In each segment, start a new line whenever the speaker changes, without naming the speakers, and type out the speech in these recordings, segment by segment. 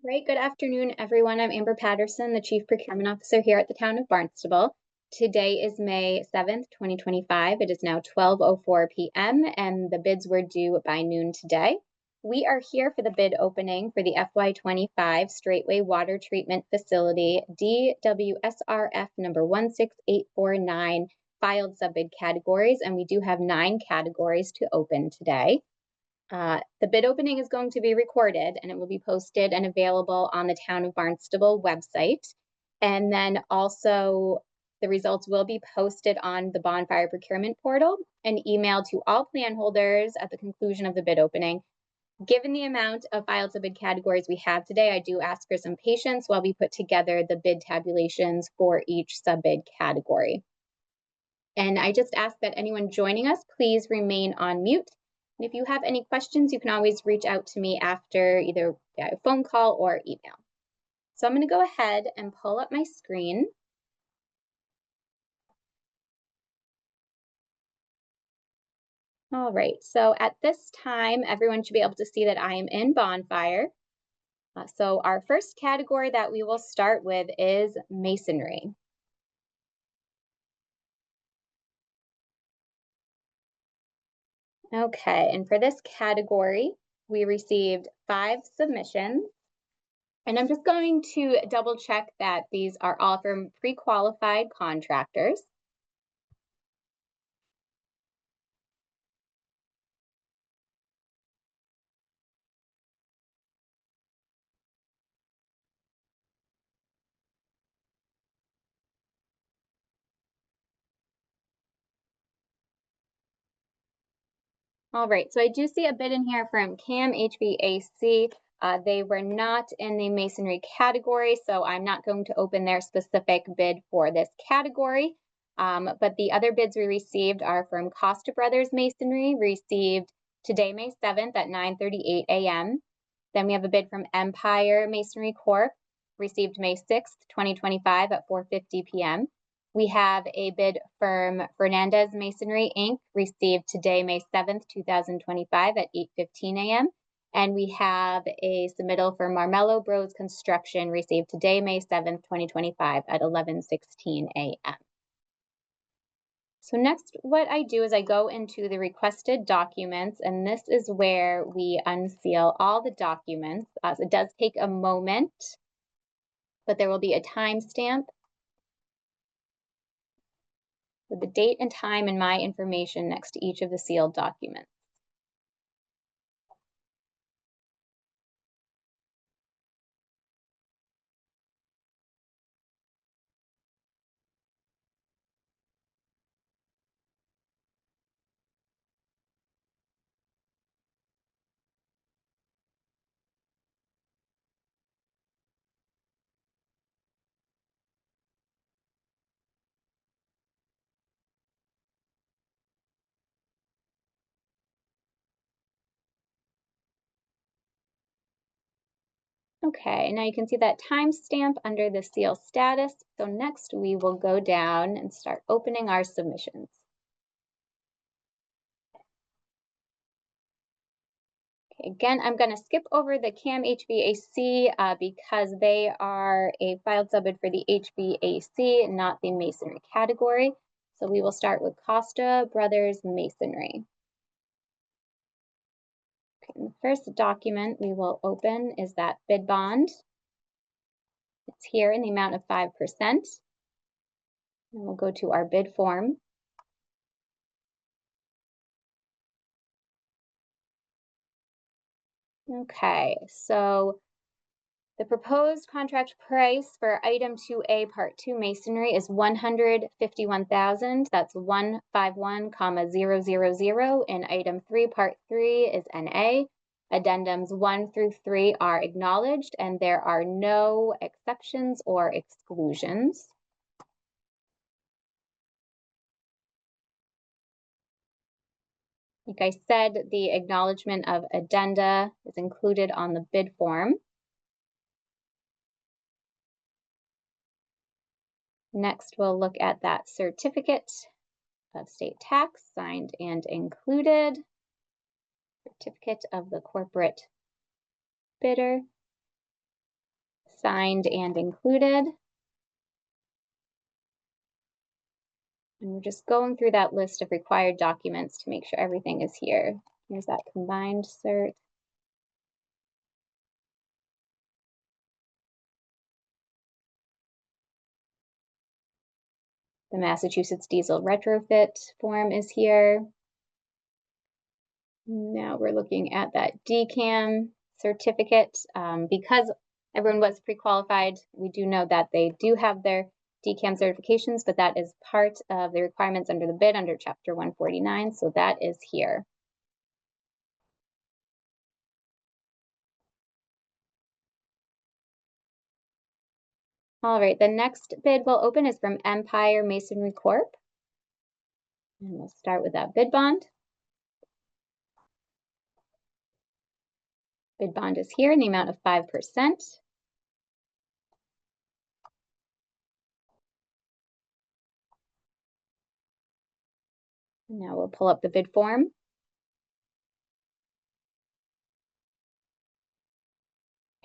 Right, good afternoon, everyone. I'm Amber Patterson, the Chief Procurement Officer here at the town of Barnstable. Today is May 7th, 2025. It is now 12:04 p.m. and the bids were due by noon today. We are here for the bid opening for the FY25 Straightway Water Treatment Facility DWSRF number 16849 filed subbid categories, and we do have 9 categories to open today. The bid opening is going to be recorded and it will be posted and available on the Town of Barnstable website. And then also the results will be posted on the bonfire procurement portal and emailed to all plan holders at the conclusion of the bid opening. Given the amount of filed subbid categories we have today, I do ask for some patience while we put together the bid tabulations for each subbid category. And I just ask that anyone joining us please remain on mute. And if you have any questions, you can always reach out to me after either a phone call or email. So I'm going to go ahead and pull up my screen. All right, so at this time, everyone should be able to see that I am in Bonfire. So our first category that we will start with is masonry. Okay, and for this category, we received 5 submissions. And I'm just going to double check that these are all from pre-qualified contractors. All right, so I do see a bid in here from CAM HVAC. They were not in the masonry category, so I'm not going to open their specific bid for this category. But the other bids we received are from Costa Brothers Masonry, received today, May 7th at 9:38 a.m. Then we have a bid from Empire Masonry Corp., received May 6th, 2025 at 4:50 p.m. We have a bid from Fernandez Masonry, Inc., received today, May 7th, 2025 at 8:15 a.m. And we have a submittal for Marmello Bros Construction, received today, May 7th, 2025 at 11:16 a.m. So next, what I do is I go into the requested documents, and this is where we unseal all the documents. So it does take a moment, but there will be a timestamp with the date and time and my information next to each of the sealed documents. Okay, now you can see that timestamp under the seal status. So next we will go down and start opening our submissions. Okay, again, I'm going to skip over the CAM HVAC because they are a filed subbid for the HVAC, not the masonry category. So we will start with Costa Brothers Masonry. Okay, the first document we will open is that bid bond. It's here in the amount of 5%. And we'll go to our bid form. Okay, so the proposed contract price for item 2A, part 2 masonry is $151,000. That's 151,000. And item 3, part 3 is NA. Addendums 1 through 3 are acknowledged, and there are no exceptions or exclusions. Like I said, the acknowledgement of addenda is included on the bid form. Next, we'll look at that certificate of state tax, signed and included, certificate of the corporate bidder. signed and included. And we're just going through that list of required documents to make sure everything is here. Here's that combined cert. The Massachusetts diesel retrofit form is here. Now we're looking at that DCAM certificate. Because everyone was pre-qualified, we do know that they do have their DCAM certifications, but that is part of the requirements under the bid under Chapter 149, so that is here. All right, the next bid we'll open is from Empire Masonry Corp. And we'll start with that bid bond. Bid bond is here in the amount of 5%. Now we'll pull up the bid form.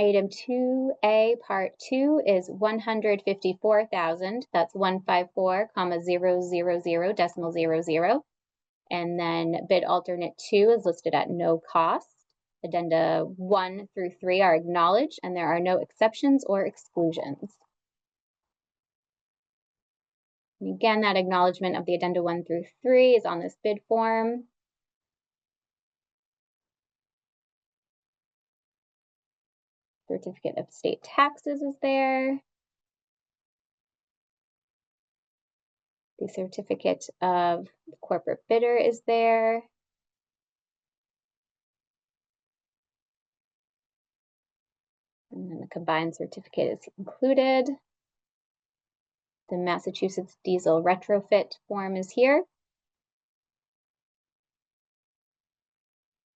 Item 2A, Part 2 is 154,000. That's 154,000 decimal 00. And then bid alternate 2 is listed at no cost. Addenda 1 through 3 are acknowledged, and there are no exceptions or exclusions. And again, that acknowledgement of the addenda 1 through 3 is on this bid form. Certificate of state taxes is there. The certificate of the corporate bidder is there. And then the combined certificate is included. The Massachusetts diesel retrofit form is here.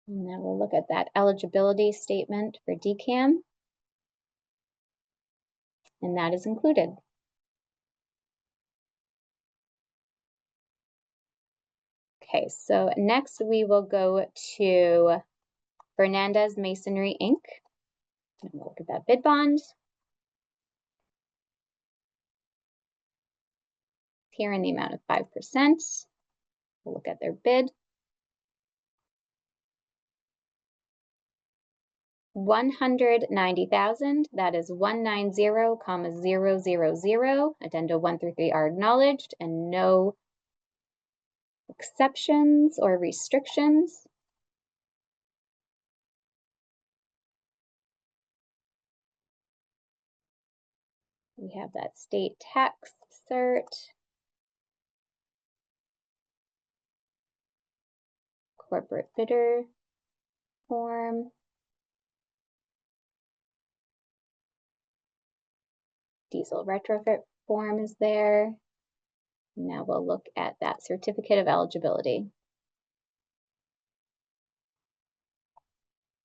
And now we'll look at that eligibility statement for DCAM. And that is included. Okay, so next we will go to Fernandez Masonry, Inc. And we'll look at that bid bond. Here in the amount of 5%. We'll look at their bid. 190,000, that is 190,000. Addenda 1 through 3 are acknowledged and no exceptions or restrictions. We have that state tax cert. Corporate bidder form. Diesel retrofit form is there. Now we'll look at that certificate of eligibility.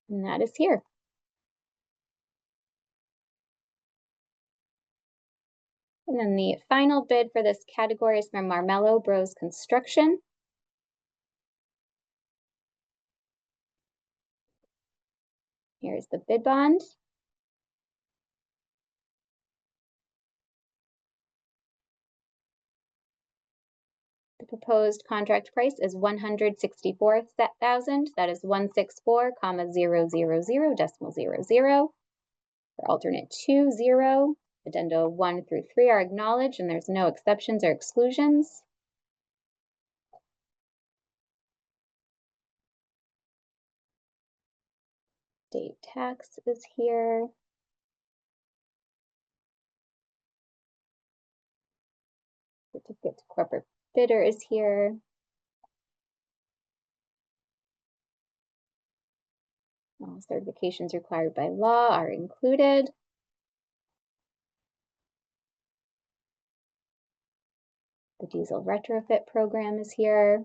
And that is here. And then the final bid for this category is from Marmello Bros Construction. Here's the bid bond. The proposed contract price is 164,000. That is 164,000 decimal 00. For alternate 2, 0. Addenda 1 through 3 are acknowledged, and there's no exceptions or exclusions. State tax is here. Certificate to corporate bidder is here. All certifications required by law are included. The diesel retrofit program is here.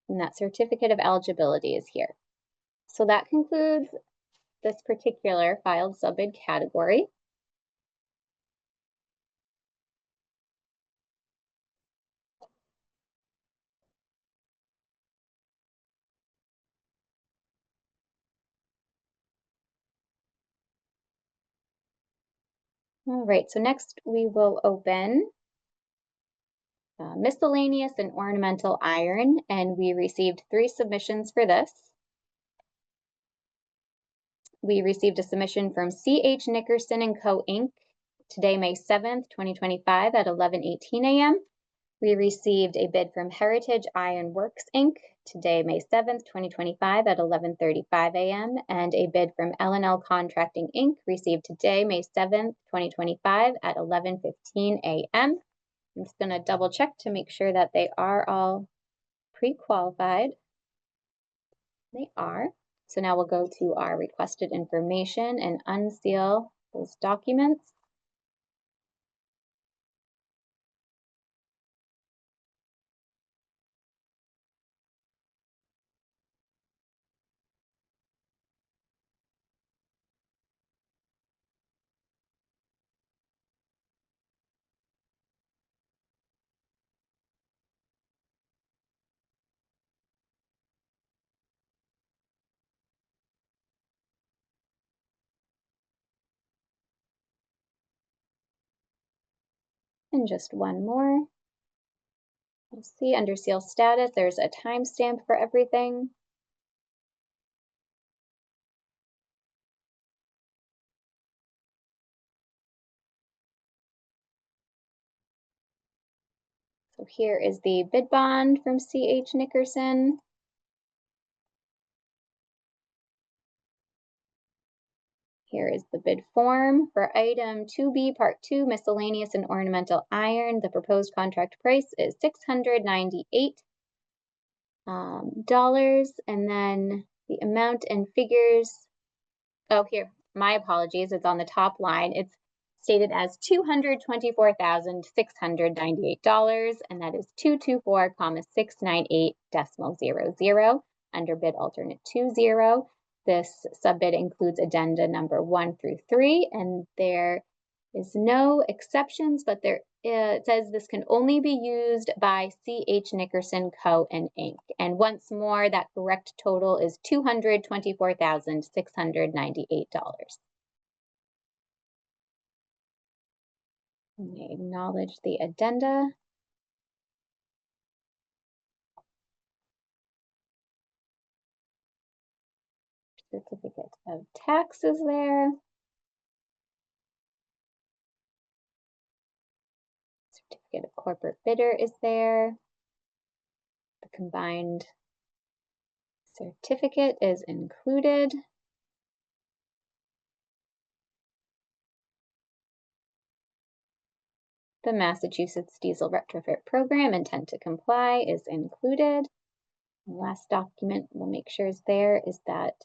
And that certificate of eligibility is here. So that concludes this particular filed subbid category. All right, so next we will open miscellaneous and ornamental iron, and we received 3 submissions for this. We received a submission from C.H. Nickerson & Co. Inc. today, May 7th, 2025 at 11:18 a.m. We received a bid from Heritage Iron Works Inc. today, May 7th, 2025 at 11:35 a.m. and a bid from L&L Contracting Inc. received today, May 7th, 2025 at 11:15 a.m. I'm just going to double check to make sure that they are all pre-qualified. They are. So now we'll go to our requested information and unseal those documents. And just one more. You'll see under seal status, there's a timestamp for everything. So here is the bid bond from C.H. Nickerson. Here is the bid form for item 2B, part 2, miscellaneous and ornamental iron. The proposed contract price is $698. And then the amount and figures. Oh, here, my apologies. It's on the top line. It's stated as $224,698, and that is 224,698.00 under bid alternate 20. This subbid includes addenda number 1 through 3, and there is no exceptions, but it says this can only be used by C.H. Nickerson Co. and Inc. And once more, that correct total is $224,698. We acknowledge the addenda. Certificate of tax is there. Certificate of corporate bidder is there. The combined certificate is included. The Massachusetts Diesel Retrofit Program intent to comply is included. The last document we'll make sure is there is that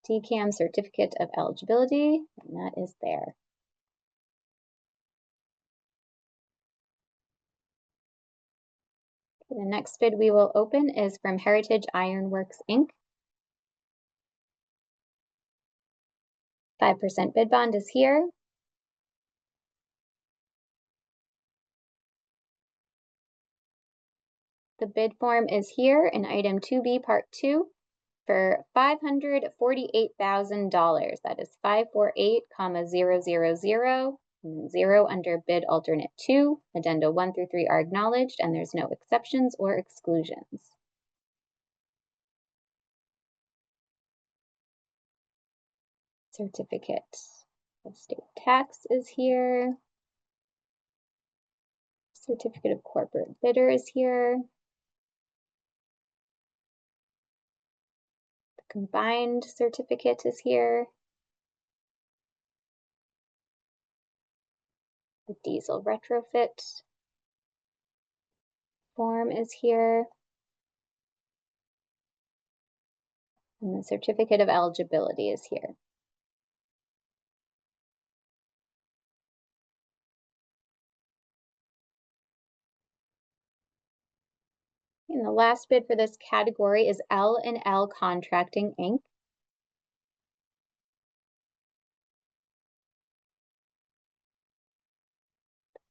DCAM certificate of eligibility, and that is there. The next bid we will open is from Heritage Iron Works Inc. 5% bid bond is here. The bid form is here in item 2B, part 2 for $548,000. That is 548,000, 0 under bid alternate 2. Addenda 1 through 3 are acknowledged, and there's no exceptions or exclusions. Certificate of state tax is here. Certificate of corporate bidder is here. The combined certificate is here. The diesel retrofit form is here. And the certificate of eligibility is here. And the last bid for this category is L&L Contracting Inc.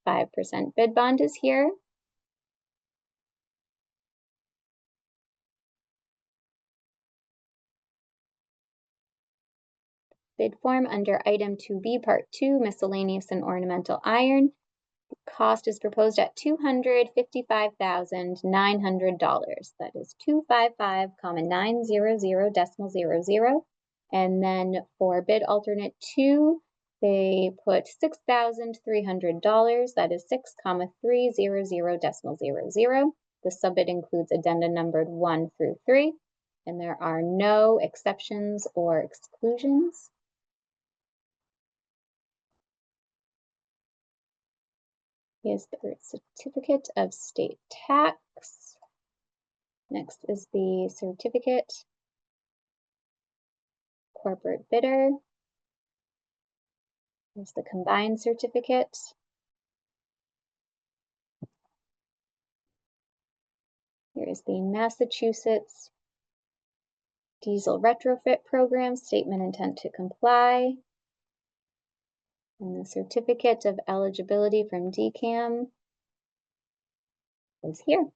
5% bid bond is here. Bid form under item 2B, part 2, miscellaneous and ornamental iron. The cost is proposed at $255,900. That is 255,900.00. And then for bid alternate 2, they put $6,300. That is 6,300.00. The subbid includes addenda numbered 1 through 3, and there are no exceptions or exclusions. Here's the certificate of state tax. Next is the certificate, corporate bidder. Here's the combined certificate. Here is the Massachusetts Diesel Retrofit Program Statement Intent to Comply. And the certificate of eligibility from DCAM is here.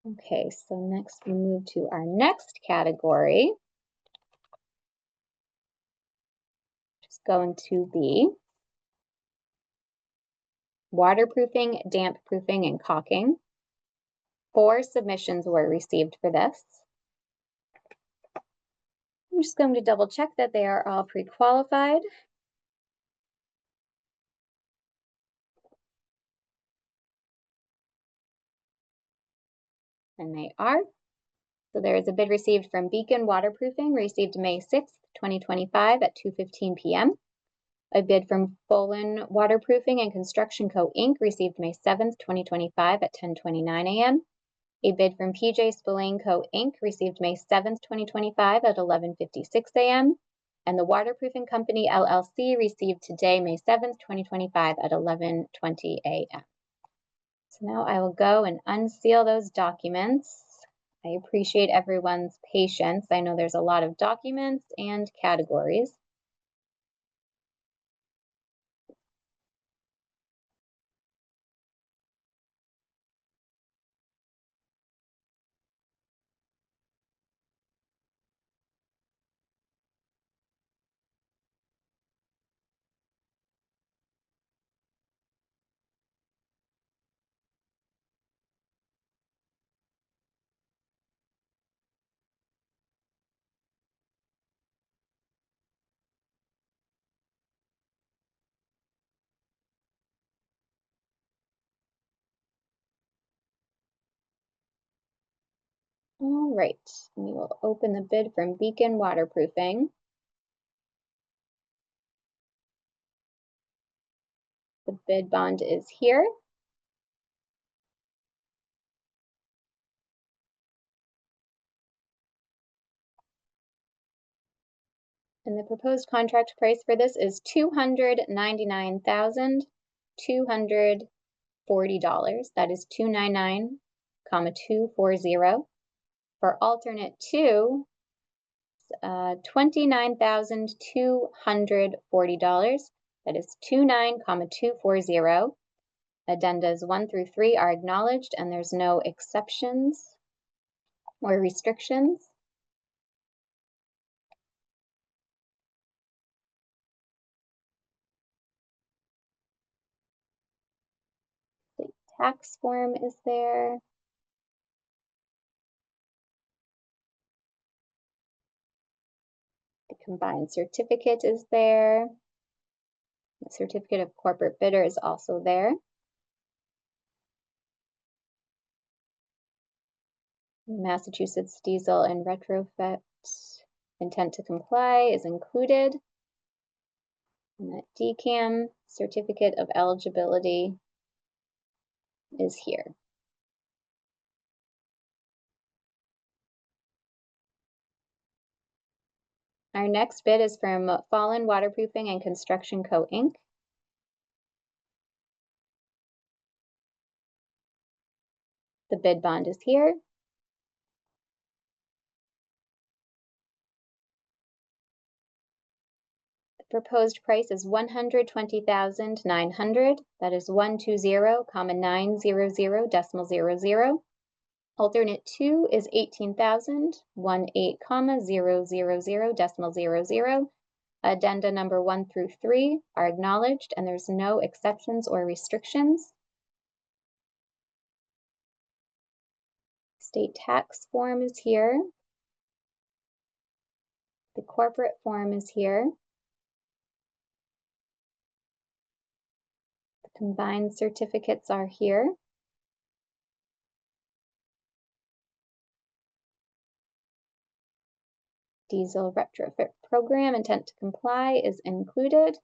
Okay, so next we move to our next category, which is going to be waterproofing, damp proofing, and caulking. 4 submissions were received for this. I'm just going to double check that they are all pre-qualified. And they are. So there is a bid received from Beacon Waterproofing, received May 6th, 2025 at 2:15 p.m. A bid from Folan Waterproofing and Construction Co. Inc. received May 7th, 2025 at 10:29 a.m. A bid from PJ Spillane Co. Inc. received May 7th, 2025 at 11:56 a.m. And the Waterproofing Company LLC received today, May 7th, 2025 at 11:20 a.m. So now I will go and unseal those documents. I appreciate everyone's patience. I know there's a lot of documents and categories. All right, we will open the bid from Beacon Waterproofing. The bid bond is here. And the proposed contract price for this is $299,240. That is $299,240. For alternate 2, $29,240. That is $29,240. Addendas 1 through 3 are acknowledged, and there's no exceptions or restrictions. The tax form is there. The combined certificate is there. The certificate of corporate bidder is also there. Massachusetts Diesel and Retrofit Intent to Comply is included. And that DCAM certificate of eligibility is here. Our next bid is from Folan Waterproofing and Construction Co. Inc. The bid bond is here. The proposed price is $120,900. That is 120,900.00. Alternate 2 is 18,018,000.00. Addenda number 1 through 3 are acknowledged, and there's no exceptions or restrictions. State tax form is here. The corporate form is here. The combined certificates are here. Diesel retrofit program intent to comply is included.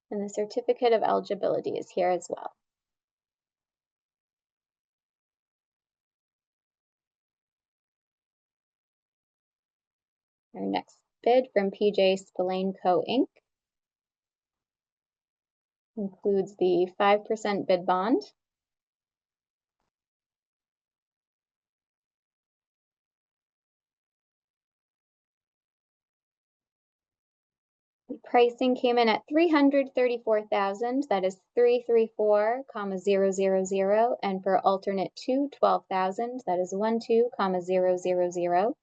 And the certificate of eligibility is here as well. Our next bid from PJ Spillane Co. Inc. includes the 5% bid bond. The pricing came in at $334,000, that is 334,000, and for alternate 2, $12,000, that is 12,000.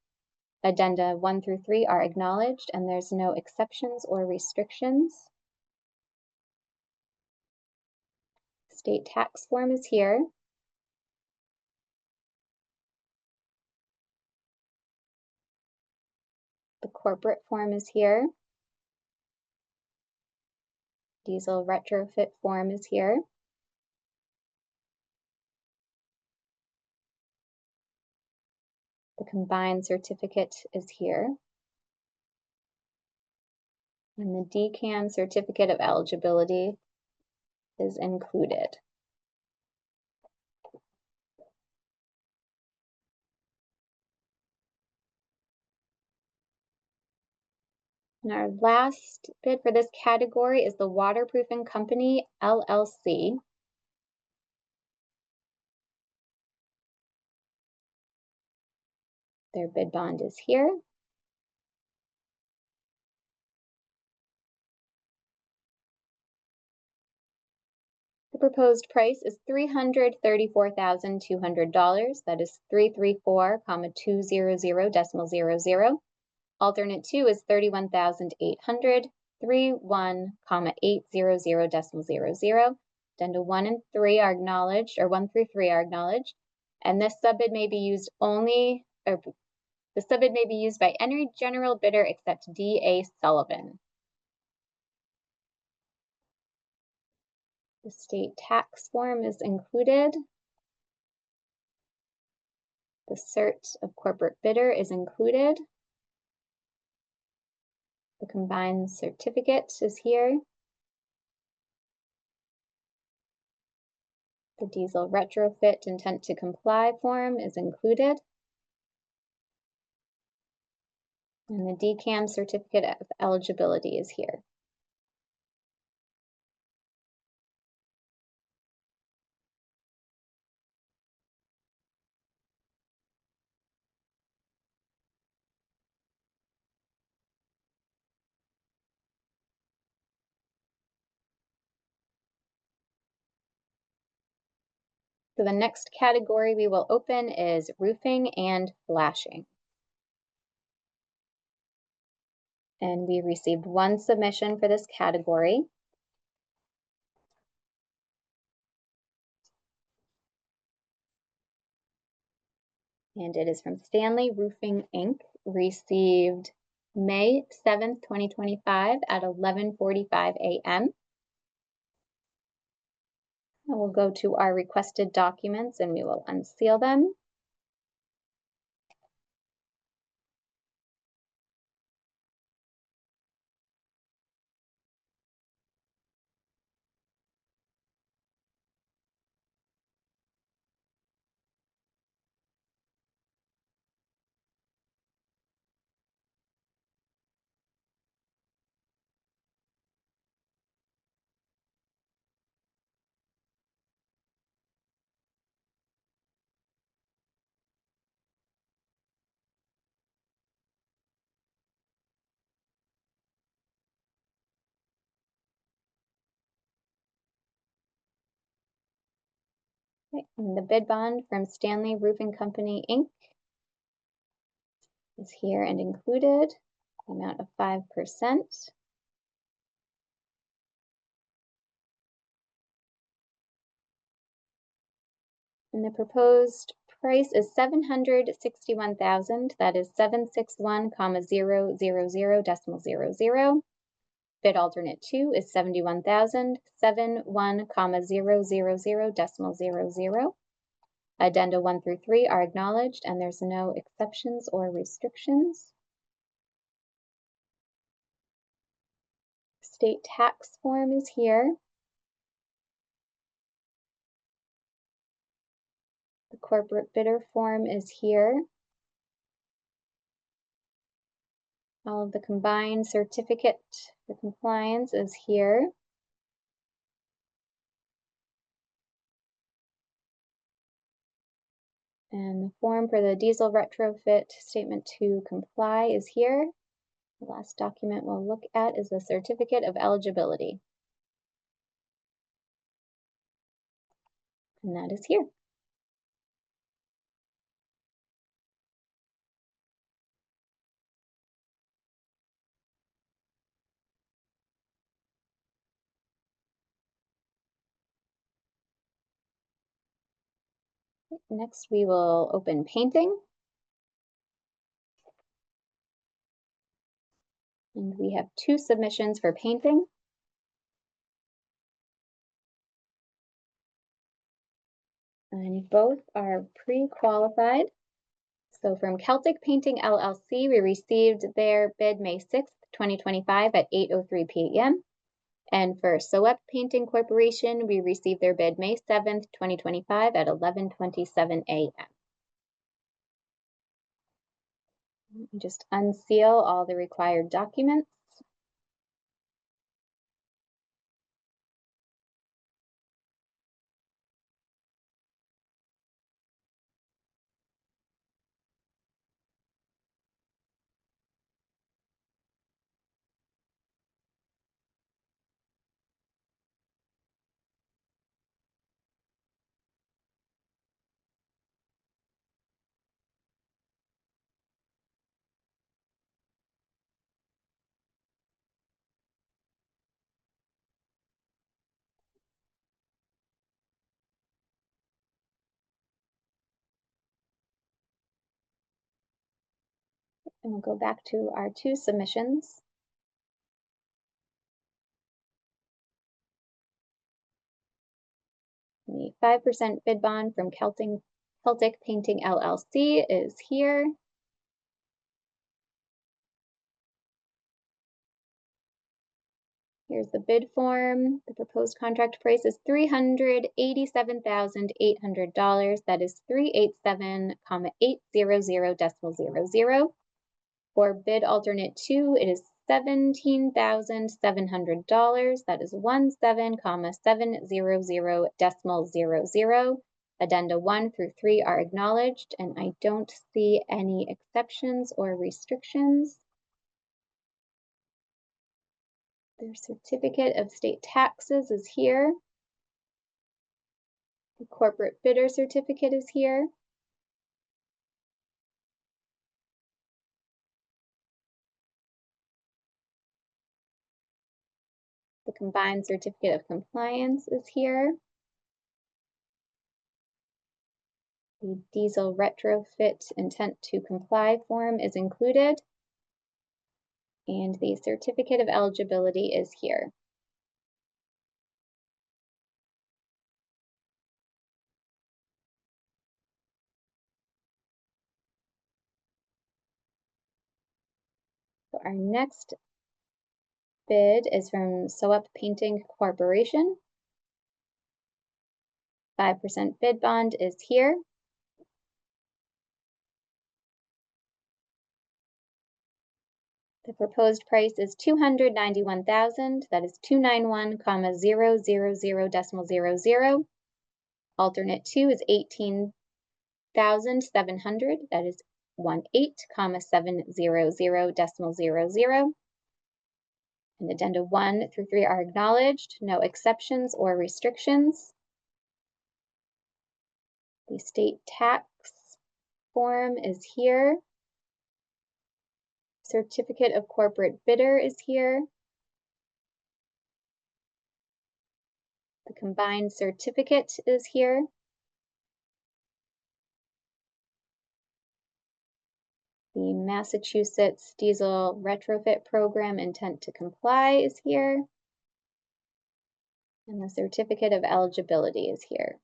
Addenda 1 through 3 are acknowledged, and there's no exceptions or restrictions. State tax form is here. The corporate form is here. Diesel retrofit form is here. The combined certificate is here. And the DCAM certificate of eligibility is included. And our last bid for this category is the Waterproofing Company, LLC. Their bid bond is here. The proposed price is $334,200. That is 334,200.00. Alternate 2 is 31,800, 31,800.00. Addenda 1 and 3 are acknowledged, or 1 through 3 are acknowledged. And this subbid may be used only, or the subbid may be used by any general bidder except D.A. Sullivan. The state tax form is included. The cert of corporate bidder is included. The combined certificate is here. The diesel retrofit intent to comply form is included. And the DCAM certificate of eligibility is here. So the next category we will open is roofing and flashing. And we received one submission for this category. And it is from Stanley Roofing Inc., received May 7th, 2025 at 11:45 a.m. We'll go to our requested documents and we will unseal them. Okay, and the bid bond from Stanley Roofing Company, Inc. is here and included, the amount of 5%. And the proposed price is $761,000. That is 761,000.00. Bid alternate 2 is 71,071,000.00. Addenda 1 through 3 are acknowledged, and there's no exceptions or restrictions. State tax form is here. The corporate bidder form is here. All of the combined certificate for compliance is here. And the form for the diesel retrofit statement to comply is here. The last document we'll look at is the certificate of eligibility. And that is here. Next, we will open painting. And we have 2 submissions for painting. And both are pre-qualified. So from Celtic Painting LLC, we received their bid May 6th, 2025 at 8:03 p.m. And for Soep Painting Corporation, we received their bid May 7th, 2025 at 11:27 a.m. Just unseal all the required documents. And we'll go back to our 2 submissions. The 5% bid bond from Celtic Painting LLC is here. Here's the bid form. The proposed contract price is $387,800. That is 387,800.00. For bid alternate 2, it is $17,700. That is 17,700.00. Addenda 1 through 3 are acknowledged, and I don't see any exceptions or restrictions. Their certificate of state taxes is here. The corporate bidder certificate is here. The combined certificate of compliance is here. The diesel retrofit intent to comply form is included. And the certificate of eligibility is here. So our next bid is from Soep Painting Corporation. 5% bid bond is here. The proposed price is $291,000. That is 291,000.00. Alternate 2 is $18,700. That is 18,700.00. And addenda 1 through 3 are acknowledged. No exceptions or restrictions. The state tax form is here. Certificate of corporate bidder is here. The combined certificate is here. The Massachusetts Diesel Retrofit Program intent to comply is here. And the certificate of eligibility is here.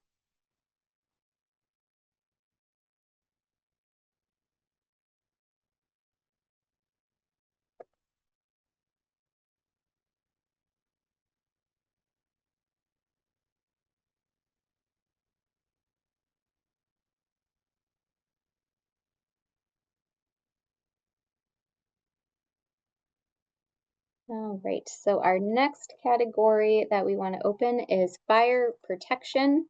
All right, so our next category that we want to open is fire protection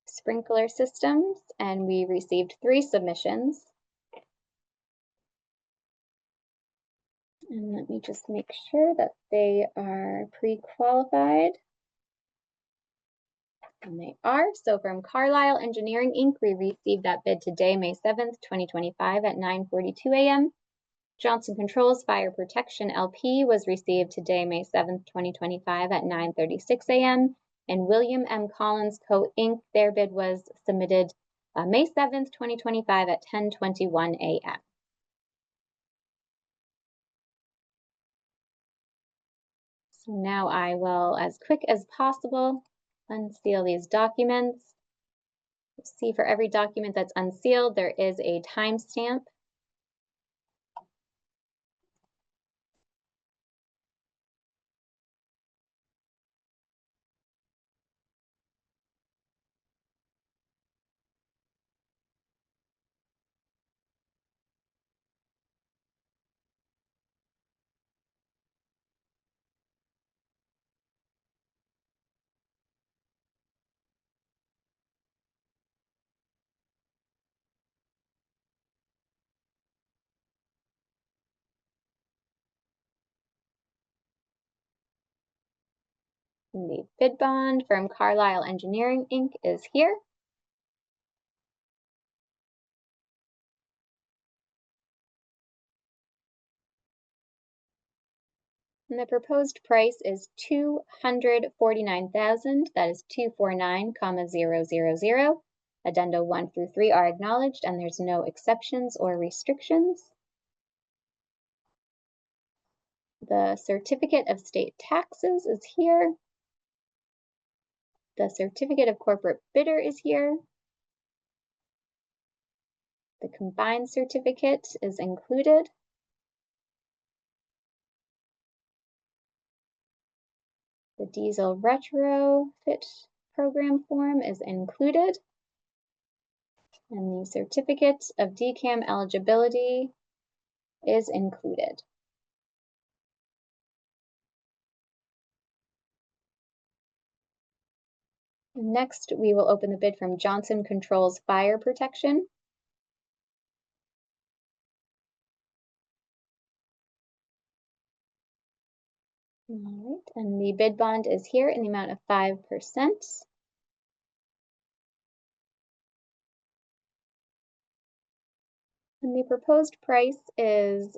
sprinkler systems, and we received 3 submissions. And let me just make sure that they are pre-qualified. And they are. So from Carlisle Engineering, Inc., we received that bid today, May 7th, 2025 at 9:42 a.m. Johnson Controls Fire Protection LP was received today, May 7th, 2025 at 9:36 a.m. And William M. Collins Co. Inc., their bid was submitted May 7th, 2025 at 10:21 a.m. So now I will, as quick as possible, unseal these documents. See, for every document that's unsealed, there is a timestamp. And the bid bond from Carlisle Engineering, Inc. is here. And the proposed price is $249,000. That is 249,000. Addenda 1 through 3 are acknowledged, and there's no exceptions or restrictions. The certificate of state taxes is here. The certificate of corporate bidder is here. The combined certificate is included. The diesel retrofit program form is included. And the certificate of DCAM eligibility is included. Next, we will open the bid from Johnson Controls Fire Protection. All right, and the bid bond is here in the amount of 5%. And the proposed price is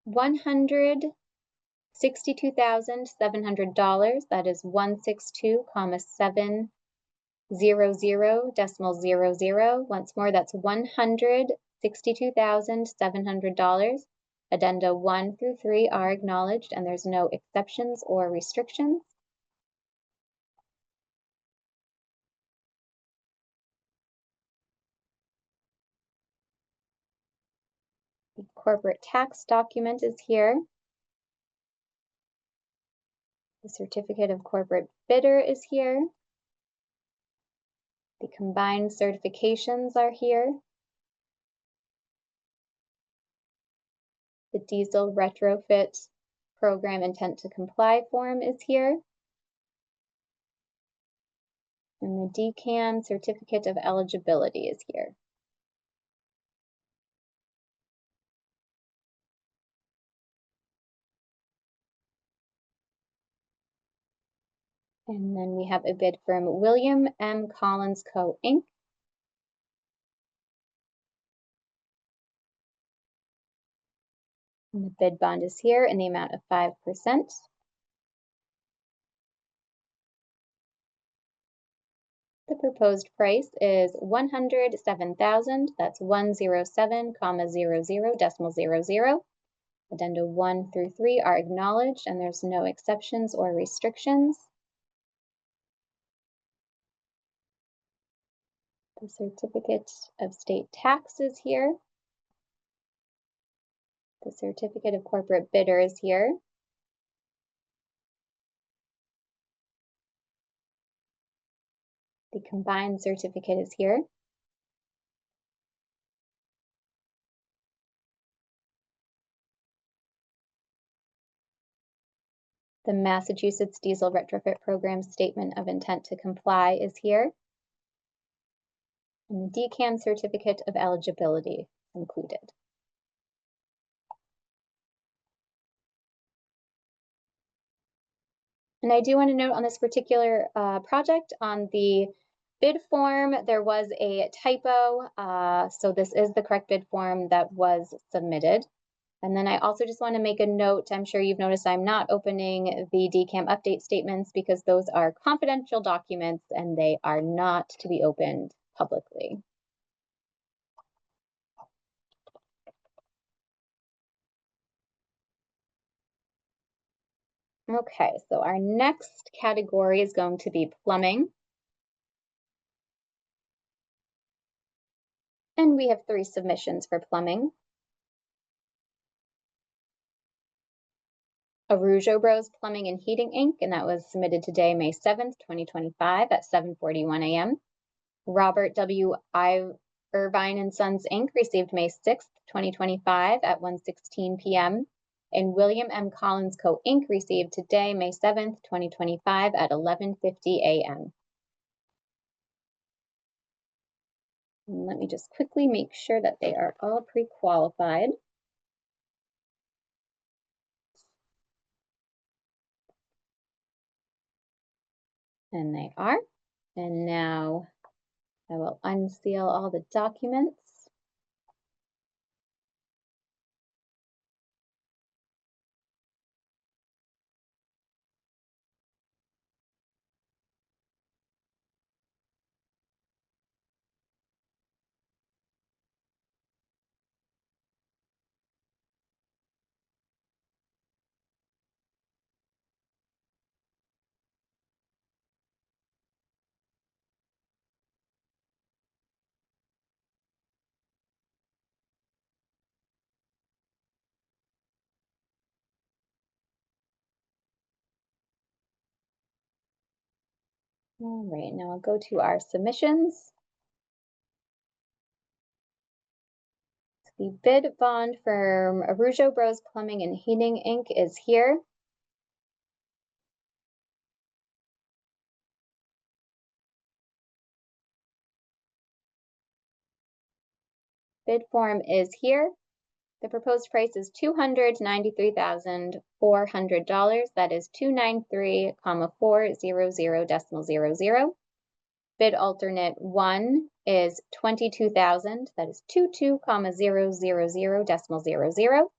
$162,700. That is 162,700.00. Once more, that's $162,700. Addenda 1 through 3 are acknowledged, and there's no exceptions or restrictions. The corporate tax document is here. The certificate of corporate bidder is here. The combined certifications are here. The diesel retrofit program intent to comply form is here. And the DCAM certificate of eligibility is here. And then we have a bid from William M. Collins Co. Inc. And the bid bond is here in the amount of 5%. The proposed price is $107,000. That's 107,00 Addenda 1 through 3 are acknowledged and there's no exceptions or restrictions. The certificate of state tax is here. The certificate of corporate bidder is here. The combined certificate is here. The Massachusetts Diesel Retrofit Program Statement of Intent to Comply is here. And the DCAM Certificate of Eligibility included. And I do want to note on this particular project, on the bid form, there was a typo. So this is the correct bid form that was submitted. And then I also just want to make a note, I'm sure you've noticed I'm not opening the DCAM update statements because those are confidential documents and they are not to be opened publicly. Okay, so our next category is going to be plumbing. And we have 3 submissions for plumbing. Arujo Bros Plumbing and Heating Inc., and that was submitted today, May 7th, 2025 at 7:41 a.m. Robert W. Irvine and Sons Inc. received May 6th, 2025 at 1:16 p.m. And William M. Collins Co. Inc. received today, May 7th, 2025 at 11:50 a.m. Let me just quickly make sure that they are all pre-qualified. And they are. And now I will unseal all the documents. All right, now I'll go to our submissions. The bid bond from Arujo Bros Plumbing and Heating Inc. is here. Bid form is here. The proposed price is $293,400. That is 293,400. Bid alternate 1 is $22,000. That is 22,000.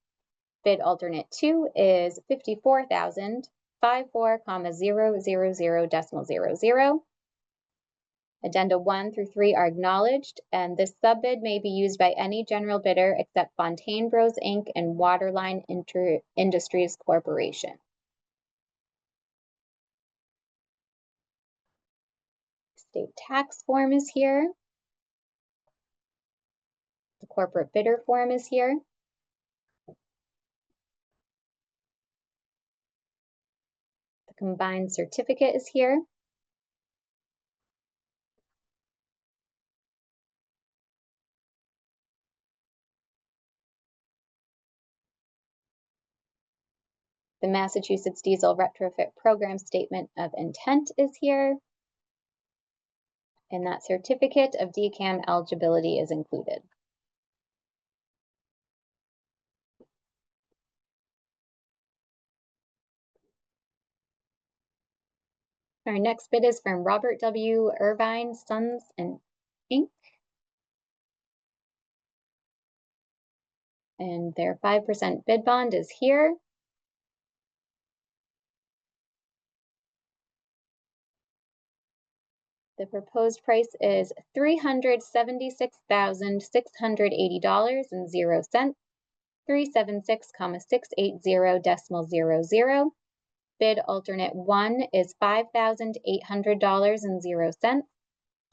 Bid alternate 2 is $54,000. 54,000. Addenda 1 through 3 are acknowledged, and this subbid may be used by any general bidder except Fontaine Bros Inc. and Waterline Industries Corporation. State tax form is here. The corporate bidder form is here. The combined certificate is here. The Massachusetts Diesel Retrofit Program Statement of Intent is here. And that certificate of DCAM eligibility is included. Our next bid is from Robert W. Irvine Sons and Inc. And their 5% bid bond is here. The proposed price is $376,680.00, 376,680.00. Bid alternate 1 is $5,800.00,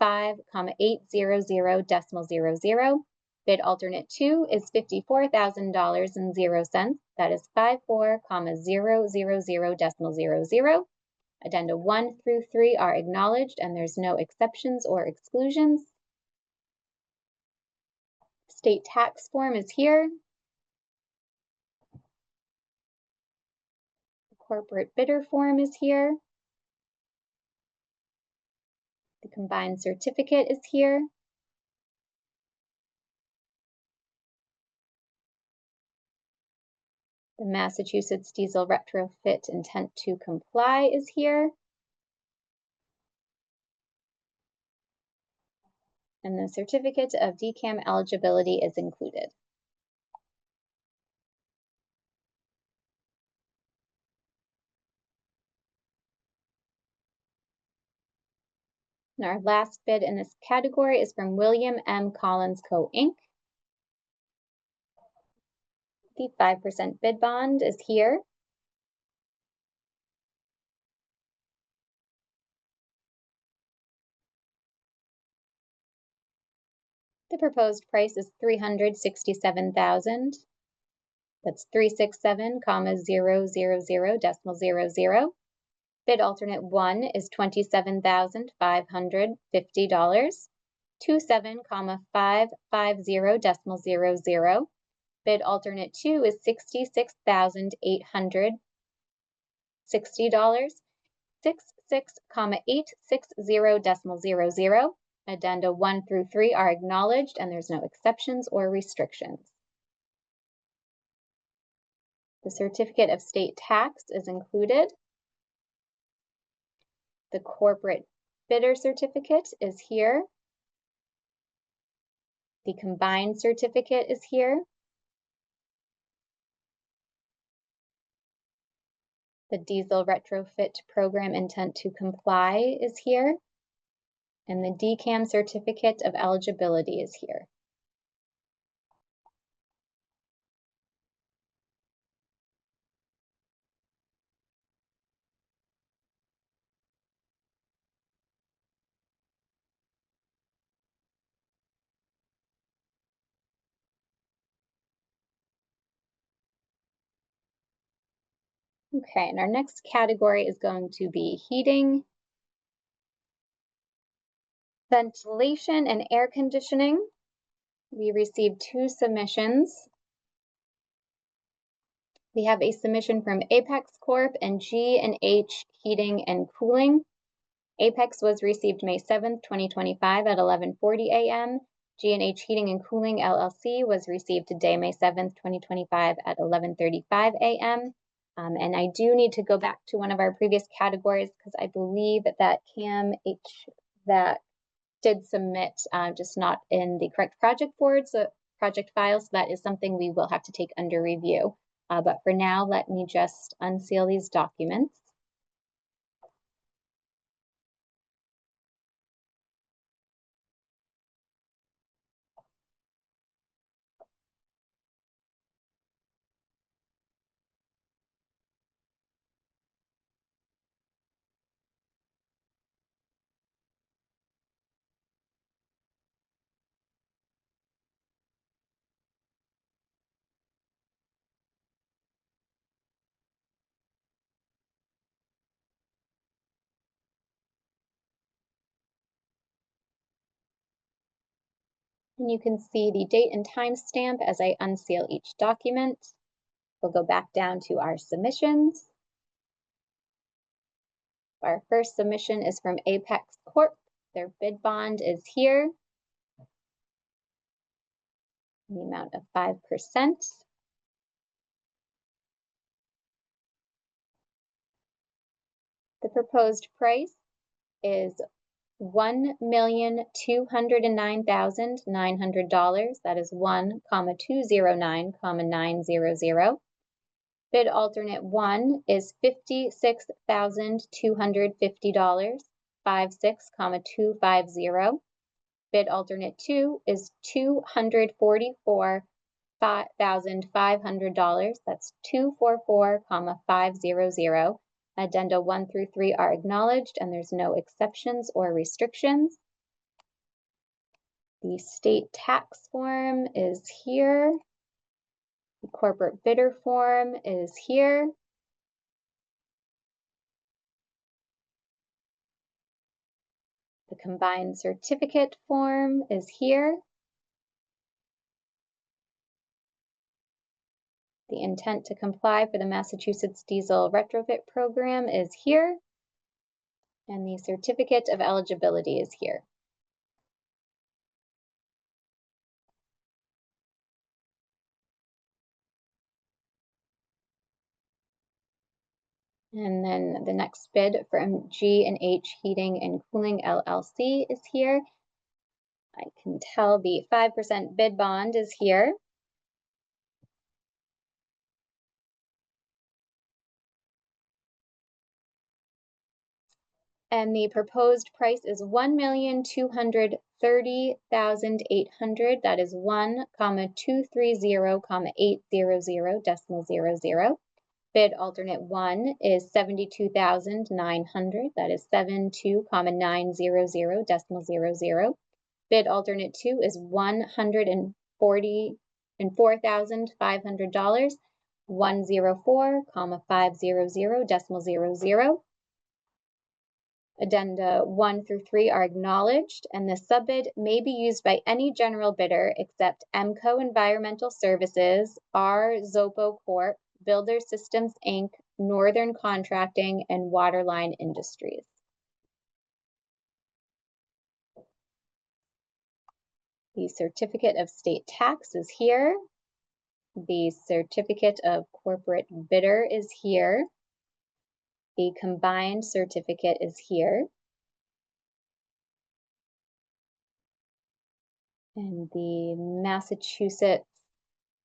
5,800.00. Bid alternate 2 is $54,000.00, that is 54,000.00. Addenda 1 through 3 are acknowledged and there's no exceptions or exclusions. State tax form is here. The corporate bidder form is here. The combined certificate is here. The Massachusetts Diesel Retrofit Intent to Comply is here. And the certificate of DCAM eligibility is included. And our last bid in this category is from William M. Collins Co. Inc. The 5% bid bond is here. The proposed price is $367,000. That's 367,000.00. Bid alternate 1 is $27,550. 27,550.00. Bid alternate 2 is $66,860. 66,860.00. Addenda 1 through 3 are acknowledged and there's no exceptions or restrictions. The certificate of state tax is included. The corporate bidder certificate is here. The combined certificate is here. The diesel retrofit program intent to comply is here. And the DCAM certificate of eligibility is here. Okay, and our next category is going to be heating, ventilation, and air conditioning. We received 2 submissions. We have a submission from Apex Corp and G&H Heating and Cooling. Apex was received May 7th, 2025 at 11:40 a.m. G&H Heating and Cooling LLC was received today, May 7th, 2025 at 11:35 a.m. And I do need to go back to one of our previous categories because I believe that that did submit, just not in the correct project board, so project file, so that is something we will have to take under review. But for now, let me just unseal these documents. And you can see the date and time stamp as I unseal each document. We'll go back down to our submissions. Our first submission is from Apex Corp. Their bid bond is here, in the amount of 5%. The proposed price is $1,209,900. That is 1,209,900. Bid alternate 1 is $56,250, 56,250. Bid alternate 2 is $244,500. That's 244,500. Addenda 1 through 3 are acknowledged, and there's no exceptions or restrictions. The state tax form is here. The corporate bidder form is here. The combined certificate form is here. The intent to comply for the Massachusetts Diesel Retrofit Program is here. And the certificate of eligibility is here. And then the next bid from G&H Heating and Cooling LLC is here. I can tell the 5% bid bond is here. And the proposed price is $1,230,800. That is 1,230,800 Bid alternate 1 is $72,900. That is 72,900. Bid alternate 2 is $104,500. 104,500. Addenda 1 through 3 are acknowledged, and the subbid may be used by any general bidder except EMCO Environmental Services, R. Zopo Corp., Builder Systems, Inc., Northern Contracting, and Waterline Industries. The certificate of state tax is here. The certificate of corporate bidder is here. The combined certificate is here. And the Massachusetts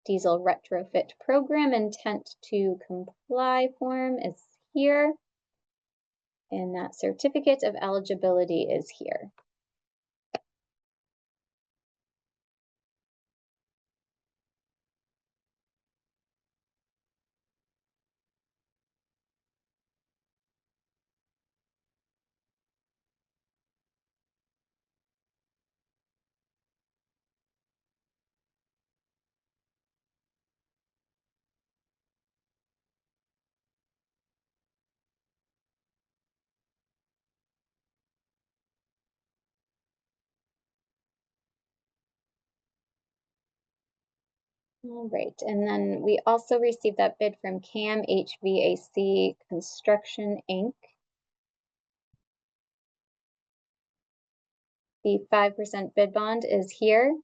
Diesel Retrofit Program intent to comply form is here. And that certificate of eligibility is here. All right, and then we also received that bid from CAM HVAC Construction, Inc. The 5% bid bond is here.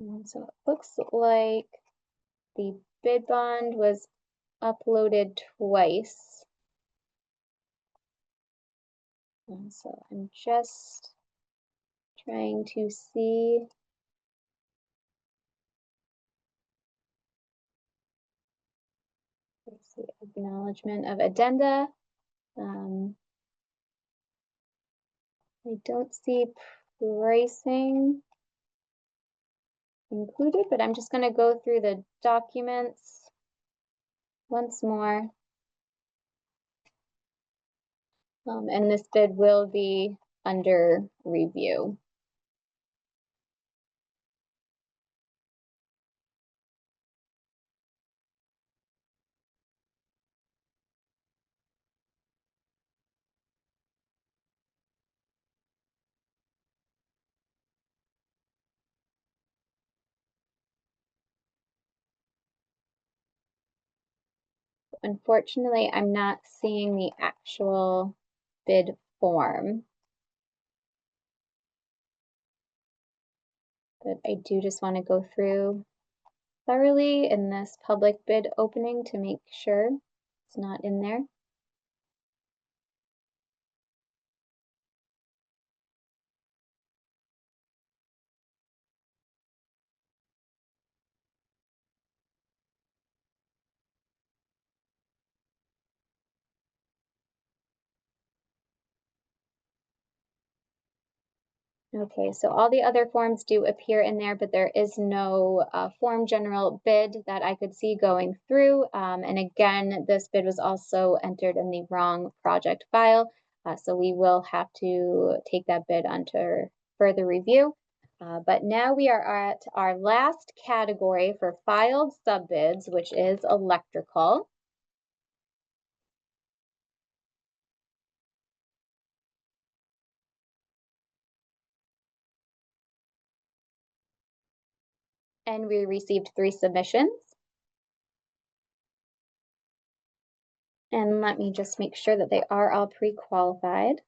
And so it looks like the bid bond was uploaded twice. And so I'm just trying to see. Let's see, acknowledgement of addenda. I don't see pricing included, but I'm just going to go through the documents once more. And this bid will be under review. Unfortunately, I'm not seeing the actual bid form, but I do just want to go through thoroughly in this public bid opening to make sure it's not in there. Okay, so all the other forms do appear in there, but there is no form general bid that I could see going through. And again, this bid was also entered in the wrong project file. So we will have to take that bid under further review. But now we are at our last category for filed subbids, which is electrical. And we received 3 submissions. And let me just make sure that they are all pre-qualified.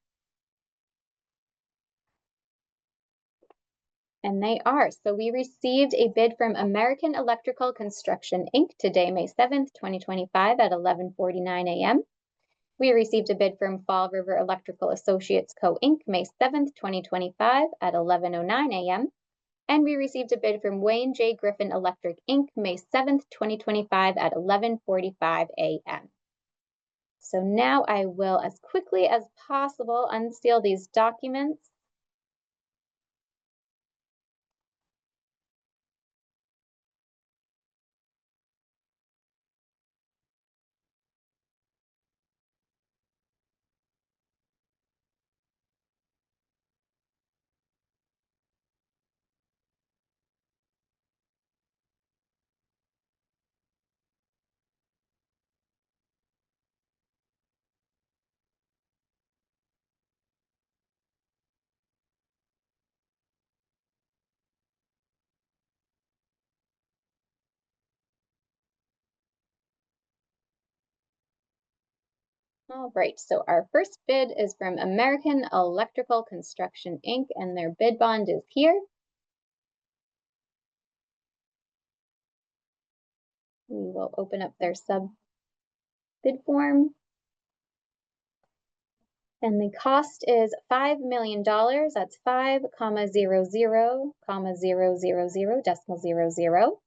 And they are. So we received a bid from American Electrical Construction, Inc. today, May 7th, 2025 at 11:49 a.m. We received a bid from Fall River Electrical Associates Co. Inc. May 7th, 2025 at 11:09 a.m. And we received a bid from Wayne J. Griffin Electric Inc. May 7th, 2025 at 11:45 a.m. So now I will, as quickly as possible, unseal these documents. All right, so our first bid is from American Electrical Construction, Inc., and their bid bond is here. We will open up their sub bid form. And the cost is $5 million. That's 5,00,000, decimal 00.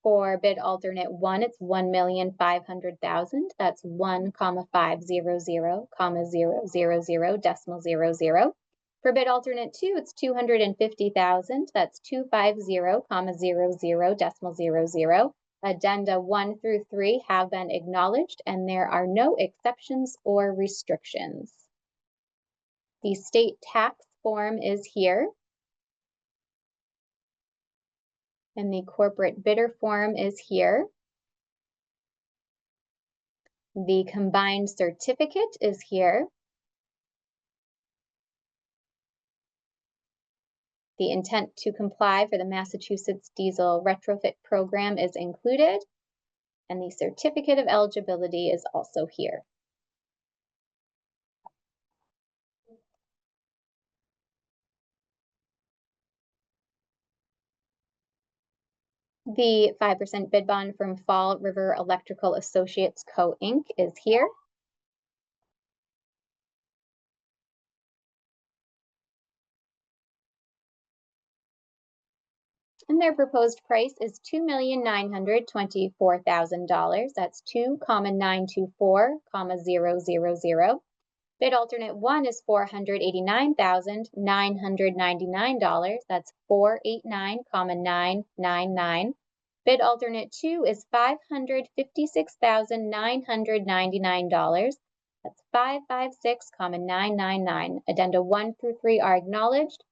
For bid alternate 1, it's 1,500,000. That's 1,500,000, decimal 00. For bid alternate 2, it's 250,000. That's 250,00, decimal 00. Addenda 1 through 3 have been acknowledged, and there are no exceptions or restrictions. The state tax form is here. And the corporate bidder form is here. The combined certificate is here. The intent to comply for the Massachusetts Diesel Retrofit Program is included, and the certificate of eligibility is also here. The 5% bid bond from Fall River Electrical Associates Co. Inc. is here. And their proposed price is $2,924,000. That's 2,924,000. Bid alternate 1 is $489,999. That's 489,999. Bid alternate 2 is $556,999. That's 556,999. Addenda 1 through 3 are acknowledged,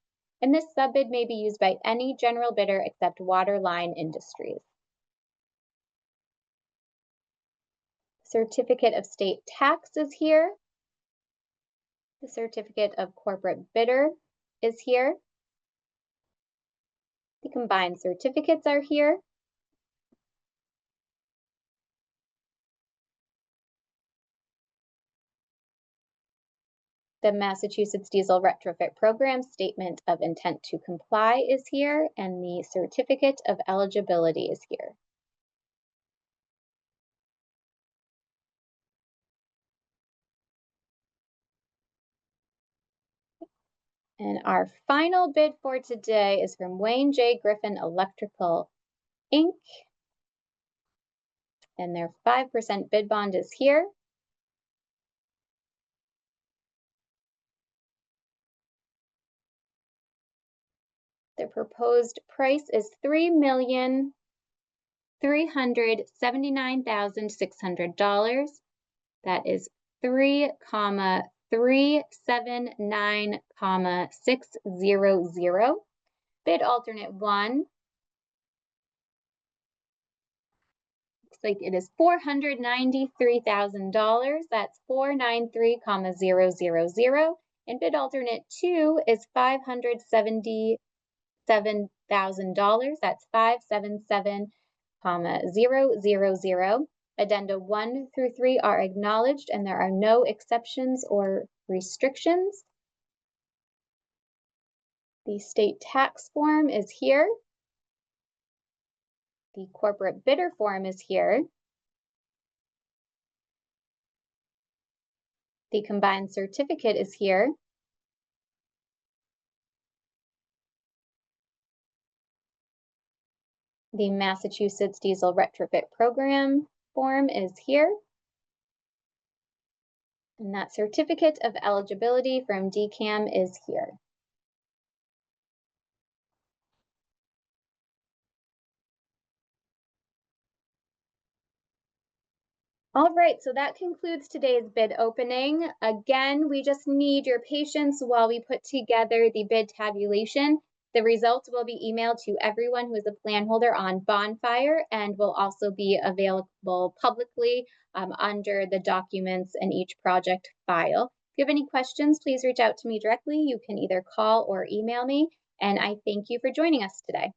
and this subbid may be used by any general bidder except Waterline Industries. Certificate of state tax is here. The certificate of corporate bidder is here. The combined certificates are here. The Massachusetts Diesel Retrofit Program Statement of Intent to Comply is here, and the Certificate of Eligibility is here. And our final bid for today is from Wayne J. Griffin Electrical, Inc. And their 5% bid bond is here. The proposed price is $3,379,600. That is 3,379,600. Bid alternate 1 looks like it is $493,000. That's 493,000. And bid alternate 2 is $577,000. That's 577,000. Addenda 1 through 3 are acknowledged, and there are no exceptions or restrictions. The state tax form is here. The corporate bidder form is here. The combined certificate is here. The Massachusetts Diesel Retrofit Program form is here. And that certificate of eligibility from DCAM is here. All right, so that concludes today's bid opening. Again, we just need your patience while we put together the bid tabulation. The results will be emailed to everyone who is a plan holder on Bonfire and will also be available publicly under the documents in each project file. If you have any questions, please reach out to me directly. You can either call or email me, and I thank you for joining us today.